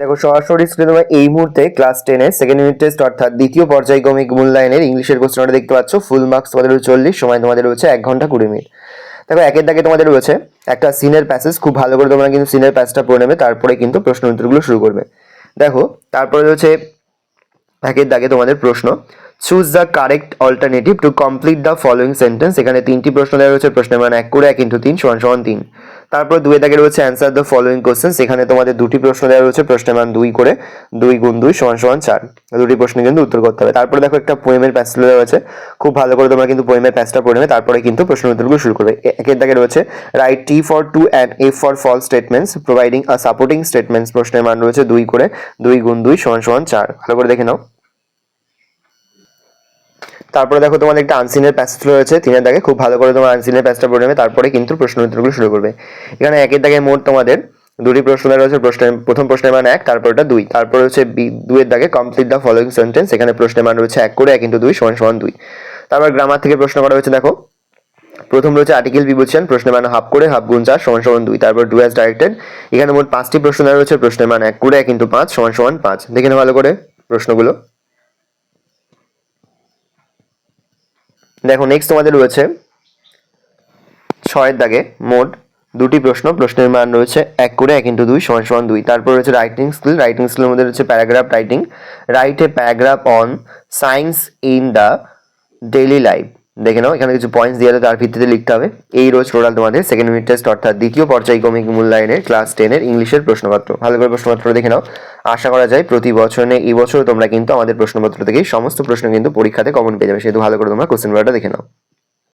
দেখো সরাসরি স্ক্রিনে তোমরা এই মুহূর্তে ক্লাস 10 এর সেকেন্ড ইউনিট টেস্ট অর্থাৎ দ্বিতীয় পর্যায়ক্রমিক মূল্যায়নের ইংলিশের কোশ্চেনটা দেখতে পাচ্ছ। ফুল মার্কস তোমাদের 40, সময় তোমাদের রয়েছে 1 ঘন্টা 20 মিনিট। দেখো একের দাগে তোমাদের রয়েছে একটা সিনের প্যাসেজ, খুব ভালো করে তোমরা কিন্তু সিনের প্যাসেজটা পড়ে নেবে, তারপরে কিন্তু প্রশ্ন উত্তরগুলো শুরু করবে। দেখো তারপরে রয়েছে একের দাগে তোমাদের প্রশ্ন, choose the correct alternative to complete the following sentence. এখানে তিনটি প্রশ্ন দেওয়া রয়েছে, প্রশ্নের মান 1 করে 1 × 3 = 3। তারপর দুয়ের দাগে রয়েছে অ্যান্সার দ্য ফলোয়িং কোশ্চেন্স। এখানে তোমাদের দুটি প্রশ্ন দেওয়া রয়েছে, প্রশ্নের মান 2 করে 2 × 2 = 4। দুটি প্রশ্ন কিন্তু উত্তর করতে হবে। তারপরে দেখো একটা পোয়েমের প্যাসেজ দেওয়া রয়েছে, খুব ভালো করে তোমরা কিন্তু পোয়েমের প্যাসেজটা পড়ে নেবে, তারপরে কিন্তু প্রশ্ন উত্তরগুলো শুরু করবে। একের দাগে রয়েছে right T for true and F for false statements providing a supporting statements। প্রশ্নের মান রয়েছে 2 করে 2 × 2 = 4। ভালো করে দেখে নাও। তারপরে দেখো তোমাদের একটা আনসিনের প্যাসেজ রয়েছে 3-এর দাগে, খুব ভালো করে তোমার আনসিনের প্যাসেজটা পড়ে নেবে, তারপরে কিন্তু প্রশ্ন উত্তরগুলো শুরু করবে। এখানে একের দাগে মোট তোমাদের দুটি প্রশ্ন দেওয়া রয়েছে, প্রথম প্রশ্নের মান 1, তারপরটা 2। তারপর হচ্ছে দুয়ের দাগে কমপ্লিট দ্য ফলোয়িং সেন্টেন্স। এখানে প্রশ্নের মান রয়েছে 1 করে 1 × 2 = 2। তারপর গ্রামার থেকে প্রশ্ন করা হয়েছে। দেখো প্রথম রয়েছে আর্টিকেল প্রিপোজিশন, প্রশ্নের মান হাফ করে হাফ × 4 = 2। তারপর ডু অ্যাজ ডাইরেক্টেড। এখানে মোট 5টি প্রশ্ন দেওয়া রয়েছে, প্রশ্নের মান 1 করে 1 × 5 = 5। দেখে নাও ভালো করে প্রশ্নগুলো। দেখো নেক্সট তোমাদের রয়েছে 6-এর দাগে মোট দুটি প্রশ্ন, প্রশ্নের মান রয়েছে 1 করে 1 × 2 = 2। তারপর রয়েছে রাইটিং স্কিলের মধ্যে রয়েছে paragraph writing, write a paragraph on science in the daily life. দেখে নাও এখানে কিছু পয়েন্টস দিয়ে তার ভিত্তিতে লিখতে হবে। এই রোজ টোটাল তোমাদের সেকেন্ড ইউনিট টেস্ট অর্থাৎ দ্বিতীয় পর্যায়ক্রমিক মূল্যায়নের ক্লাস 10 এর ইংলিশের প্রশ্নপত্র। ভালো করে প্রশ্নপত্র দেখে নাও। আশা করা যায় প্রতি বছর এই বছর তোমরা কিন্তু আমাদের প্রশ্নপত্র থেকেই সমস্ত প্রশ্ন কিন্তু পরীক্ষাতে কমন পেয়ে যাবে, সেহেতু ভালো করে তোমরা কোশ্চেন পেপারটা দেখে নাও।